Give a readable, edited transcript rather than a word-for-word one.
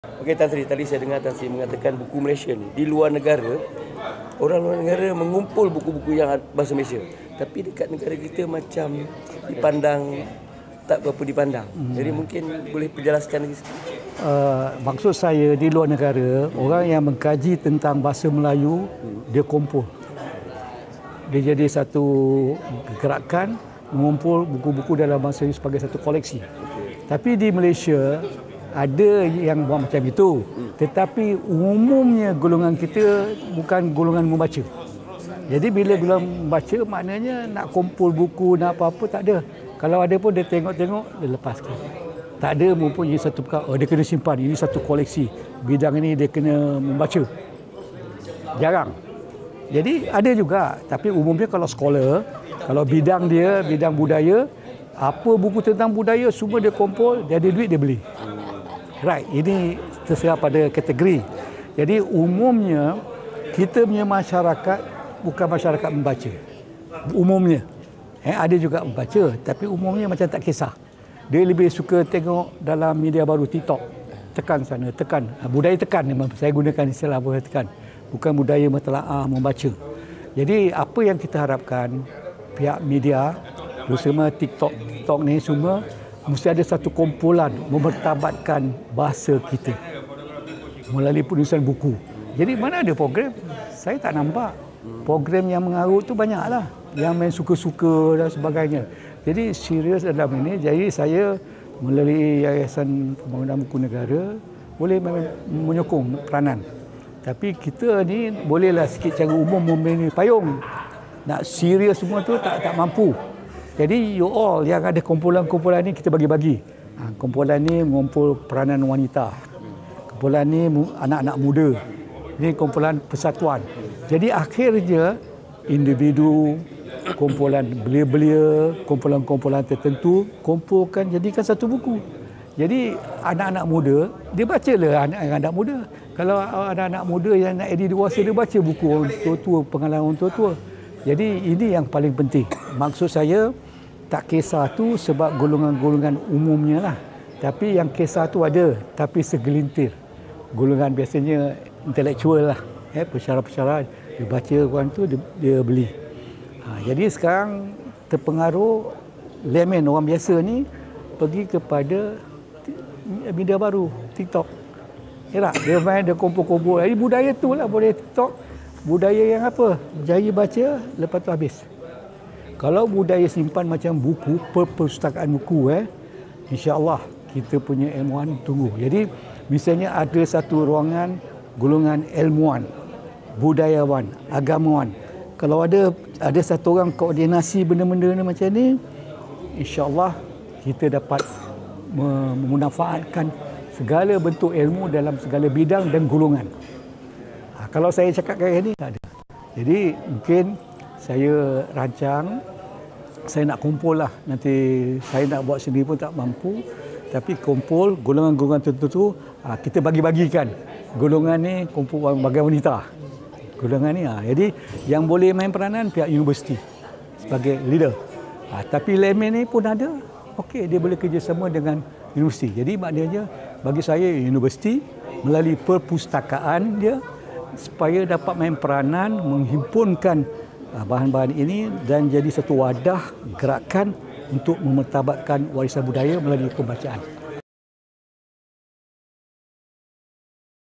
Okey Tan Sri, tadi saya dengar Tan Sri mengatakan buku Malaysia ni di luar negara, orang luar negara mengumpul buku-buku yang bahasa Malaysia. Tapi dekat negara kita macam dipandang tak berapa dipandang. Jadi mungkin boleh penjelaskan lagi sikit. Maksud saya di luar negara, orang yang mengkaji tentang bahasa Melayu, dia kumpul. Dia jadi satu gerakan mengumpul buku-buku dalam bahasa Melayu sebagai satu koleksi. Tapi di Malaysia ada yang buat macam itu, tetapi umumnya golongan kita bukan golongan membaca. Jadi bila golongan membaca, maknanya nak kumpul buku, nak apa-apa, tak ada. Kalau ada pun dia tengok-tengok, dia lepaskan. Tak ada mempunyai satu perkara, dia kena simpan, ini satu koleksi. Bidang ini dia kena membaca. Jarang. Jadi ada juga, tapi umumnya kalau scholar, kalau bidang dia, bidang budaya, apa buku tentang budaya, semua dia kumpul, dia ada duit, dia beli. Right, ini terserah pada kategori. Jadi umumnya kita punya masyarakat bukan masyarakat membaca. Umumnya. Ada juga membaca, tapi umumnya macam tak kisah. Dia lebih suka tengok dalam media baru, TikTok. Tekan sana, tekan. Budaya tekan, saya gunakan istilah budaya tekan. Bukan budaya mentelaah, membaca. Jadi apa yang kita harapkan pihak media, terutama TikTok ni semua, mesti ada satu kumpulan memertabatkan bahasa kita melalui penulisan buku. Jadi mana ada program? Saya tak nampak. Program yang mengarut tu banyaklah. Yang main suka-suka dan sebagainya. Jadi serius dalam ini. Jadi saya melalui Yayasan Pembangunan Buku Negara boleh menyokong peranan. Tapi kita ni bolehlah sikit cara umum memberi payung. Nak serius semua tu tak mampu. Jadi you all yang ada kumpulan-kumpulan ni kita bagi-bagi. Kumpulan ni mengumpul peranan wanita. Kumpulan ni anak-anak muda. Ini kumpulan persatuan. Jadi akhirnya individu, kumpulan belia-belia, kumpulan-kumpulan tertentu kumpulkan jadikan satu buku. Jadi anak-anak muda, dia bacalah anak-anak muda. Kalau anak-anak muda yang nak edit dewasa, dia baca buku orang tua-tua, pengalaman orang tua-tua. Jadi ini yang paling penting. Maksud saya tak kisah tu sebab golongan-golongan umumnya lah. Tapi yang kisah tu ada, tapi segelintir. Golongan biasanya intelektual lah. Pesara-pesara, dia baca orang tu, dia beli. Jadi sekarang terpengaruh layman orang biasa ni pergi kepada media baru, TikTok. Dia main, dia kumpul-kumpul. Jadi budaya tu lah, budaya TikTok. Budaya yang apa? Jari baca, lepas tu habis. Kalau budaya simpan macam buku, perpustakaan buku, insya-Allah kita punya ilmuwan tunggu. Jadi misalnya ada satu ruangan golongan ilmuwan, budayawan, agamawan. Kalau ada satu orang koordinasi benda-benda ni macam ni, insya-Allah kita dapat memanfaatkan segala bentuk ilmu dalam segala bidang dan golongan. Kalau saya cakap kayak ni, tak ada. Jadi mungkin saya rancang, saya nak kumpul lah. Nanti saya nak buat sendiri pun tak mampu. Tapi kumpul golongan-golongan tertentu, kita bagi-bagikan. Golongan ni kumpul bagian wanita. Golongan ni, jadi yang boleh main peranan pihak universiti sebagai leader. Tapi layman ni pun ada. Okey, dia boleh kerjasama dengan universiti. Jadi maknanya bagi saya universiti melalui perpustakaan dia supaya dapat main peranan menghimpunkan bahan-bahan ini dan jadi satu wadah gerakan untuk memertabatkan warisan budaya melalui pembacaan.